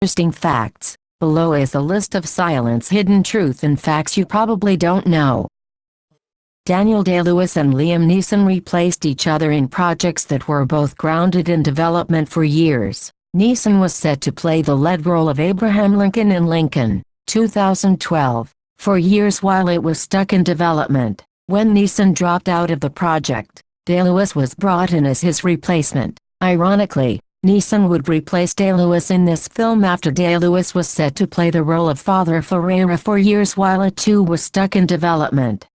interesting facts. Below is a list of Silence hidden truth and facts you probably don't know. Daniel Day-Lewis and Liam Neeson replaced each other in projects that were both grounded in development for years. Neeson was set to play the lead role of Abraham Lincoln in Lincoln, 2012, for years while it was stuck in development. When Neeson dropped out of the project, Day-Lewis was brought in as his replacement. Ironically, Neeson would replace Day-Lewis in this film after Day-Lewis was set to play the role of Father Ferreira for years while it too was stuck in development.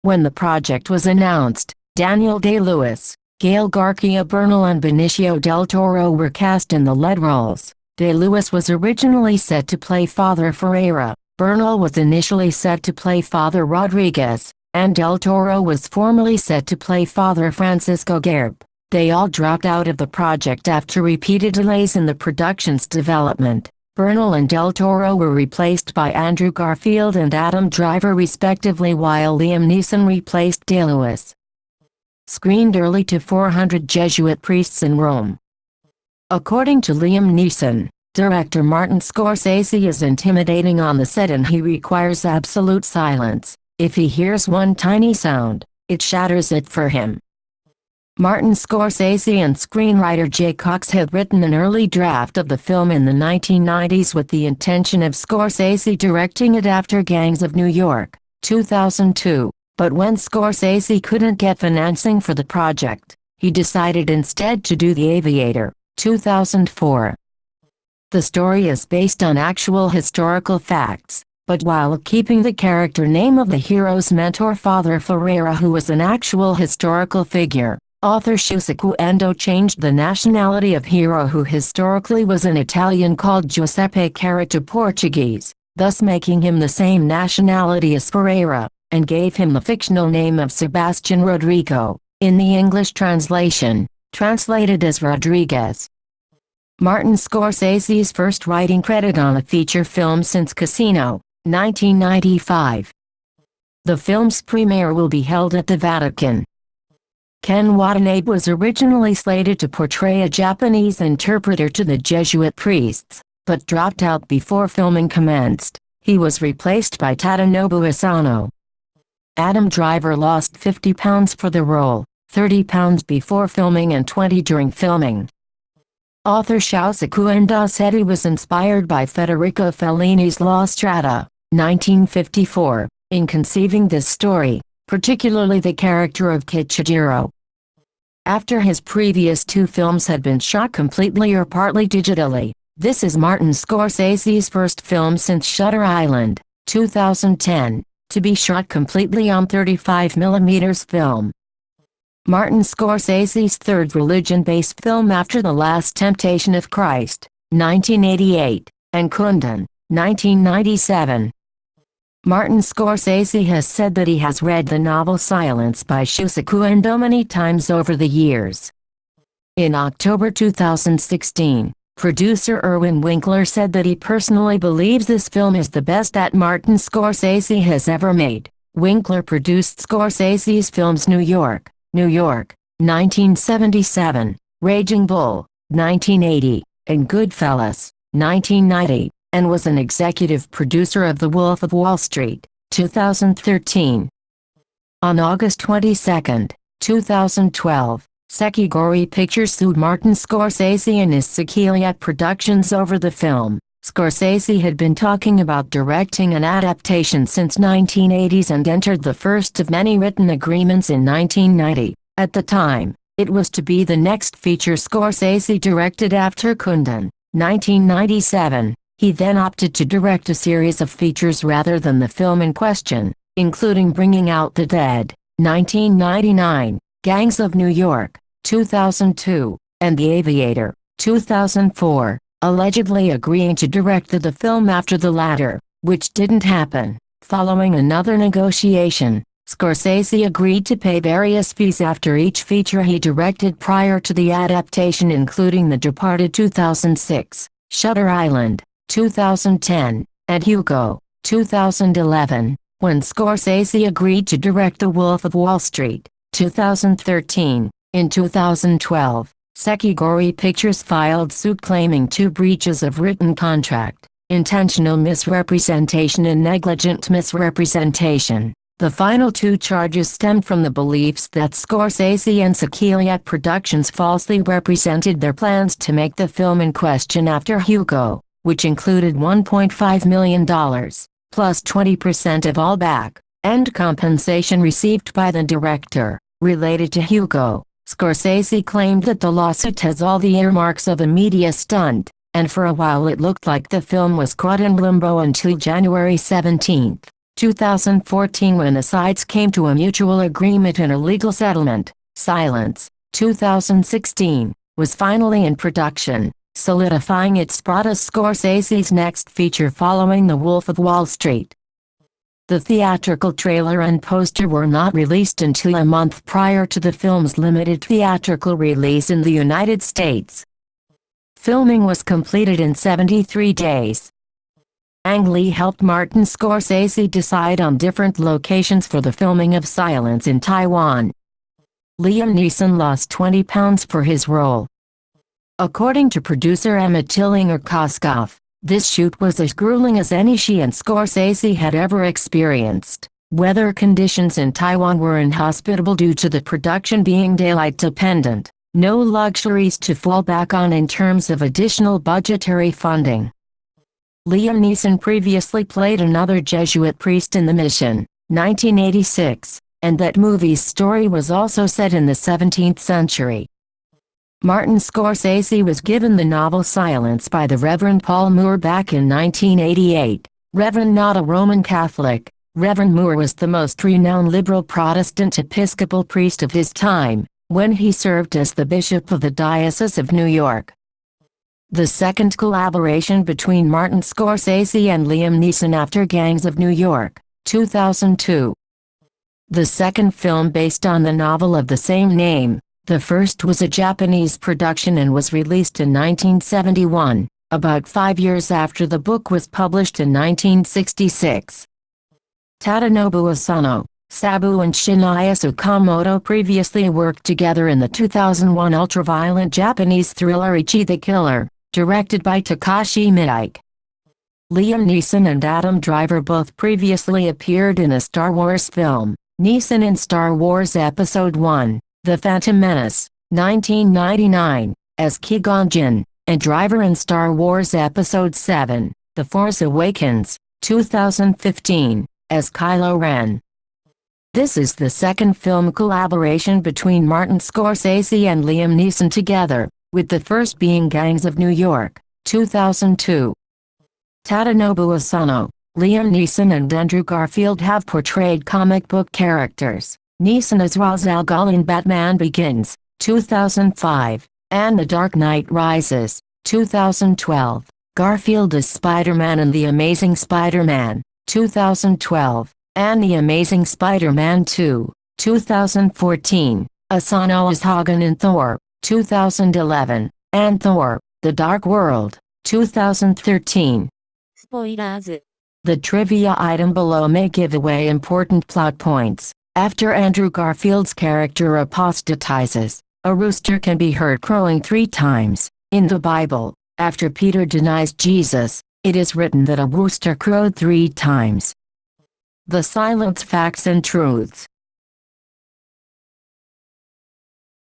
When the project was announced, Daniel Day-Lewis, Gael Garcia Bernal and Benicio del Toro were cast in the lead roles. Day-Lewis was originally set to play Father Ferreira, Bernal was initially set to play Father Rodriguez, and del Toro was formerly set to play Father Francisco Gerb. They all dropped out of the project after repeated delays in the production's development. Bernal and del Toro were replaced by Andrew Garfield and Adam Driver respectively, while Liam Neeson replaced Day-Lewis. Screened early to 400 Jesuit priests in Rome. According to Liam Neeson, director Martin Scorsese is intimidating on the set and he requires absolute silence. If he hears one tiny sound, it shatters it for him. Martin Scorsese and screenwriter Jay Cox had written an early draft of the film in the 1990s with the intention of Scorsese directing it after Gangs of New York, 2002, but when Scorsese couldn't get financing for the project, he decided instead to do The Aviator, 2004. The story is based on actual historical facts, but while keeping the character name of the hero's mentor Father Ferreira, who was an actual historical figure. Author Shusaku Endo changed the nationality of Hero, who historically was an Italian, called Giuseppe Carra, to Portuguese, thus making him the same nationality as Ferreira, and gave him the fictional name of Sebastian Rodrigo, in the English translation, translated as Rodriguez. Martin Scorsese's first writing credit on a feature film since Casino, 1995. The film's premiere will be held at the Vatican. Ken Watanabe was originally slated to portray a Japanese interpreter to the Jesuit priests, but dropped out before filming commenced. He was replaced by Tadanobu Asano. Adam Driver lost 50 pounds for the role, 30 pounds before filming and 20 during filming. Author Shusaku Endo said he was inspired by Federico Fellini's La Strada, 1954, in conceiving this story, particularly the character of Kichijiro. After his previous two films had been shot completely or partly digitally, this is Martin Scorsese's first film since Shutter Island, 2010, to be shot completely on 35mm film. Martin Scorsese's third religion-based film after The Last Temptation of Christ, 1988, and Kundan, 1997. Martin Scorsese has said that he has read the novel Silence by Shusaku Endo many times over the years. In October 2016, producer Irwin Winkler said that he personally believes this film is the best that Martin Scorsese has ever made. Winkler produced Scorsese's films New York, 1977, Raging Bull, 1980, and Goodfellas, 1990. And was an executive producer of The Wolf of Wall Street, 2013. On August 22, 2012, Sekigori Pictures sued Martin Scorsese and his Sekiliat Productions over the film. Scorsese had been talking about directing an adaptation since 1980s and entered the first of many written agreements in 1990. At the time, it was to be the next feature Scorsese directed after Kundan, 1997. He then opted to direct a series of features rather than the film in question, including Bringing Out the Dead, 1999, Gangs of New York, 2002, and The Aviator, 2004, allegedly agreeing to direct the film after the latter, which didn't happen. Following another negotiation, Scorsese agreed to pay various fees after each feature he directed prior to the adaptation, including The Departed 2006, Shutter Island, 2010, and Hugo, 2011, when Scorsese agreed to direct The Wolf of Wall Street, 2013. In 2012, Sekigori Pictures filed suit claiming 2 breaches of written contract, intentional misrepresentation and negligent misrepresentation. The final 2 charges stemmed from the beliefs that Scorsese and Sacchielet Productions falsely represented their plans to make the film in question after Hugo, which included $1.5 million, plus 20% of all back-end compensation received by the director, related to Hugo. Scorsese claimed that the lawsuit has all the earmarks of a media stunt, and for a while it looked like the film was caught in limbo until January 17, 2014, when the sides came to a mutual agreement and a legal settlement. Silence, 2016, was finally in production, solidifying its spot as Scorsese's next feature following The Wolf of Wall Street. The theatrical trailer and poster were not released until a month prior to the film's limited theatrical release in the United States. Filming was completed in 73 days. Ang Lee helped Martin Scorsese decide on different locations for the filming of Silence in Taiwan. Liam Neeson lost 20 pounds for his role. According to producer Emma Tillinger-Koskoff, this shoot was as grueling as any she and Scorsese had ever experienced. Weather conditions in Taiwan were inhospitable due to the production being daylight dependent. No luxuries to fall back on in terms of additional budgetary funding. Liam Neeson previously played another Jesuit priest in The Mission, 1986, and that movie's story was also set in the 17th century. Martin Scorsese was given the novel Silence by the Reverend Paul Moore back in 1988. Reverend, not a Roman Catholic, Reverend Moore was the most renowned liberal Protestant Episcopal priest of his time, when he served as the Bishop of the Diocese of New York. The second collaboration between Martin Scorsese and Liam Neeson after Gangs of New York, 2002. The second film based on the novel of the same name. The first was a Japanese production and was released in 1971, about 5 years after the book was published in 1966. Tadanobu Asano, Sabu and Shinya Tsukamoto previously worked together in the 2001 ultra-violent Japanese thriller Ichi the Killer, directed by Takashi Miike. Liam Neeson and Adam Driver both previously appeared in a Star Wars film, Neeson in Star Wars Episode I, The Phantom Menace, 1999, as Qui-Gon Jinn, and Driver in Star Wars Episode VII, The Force Awakens, 2015, as Kylo Ren. This is the second film collaboration between Martin Scorsese and Liam Neeson together, with the first being Gangs of New York, 2002. Tadanobu Asano, Liam Neeson and Andrew Garfield have portrayed comic book characters. Neeson as Ra's al Ghul in Batman Begins, 2005, and The Dark Knight Rises, 2012. Garfield as Spider-Man in The Amazing Spider-Man, 2012, and The Amazing Spider-Man 2, 2014. Asano as Hagen in Thor, 2011, and Thor, The Dark World, 2013. Spoilers. The trivia item below may give away important plot points. After Andrew Garfield's character apostatizes, a rooster can be heard crowing 3 times. In the Bible, after Peter denies Jesus, it is written that a rooster crowed 3 times. The Silence Facts and Truths.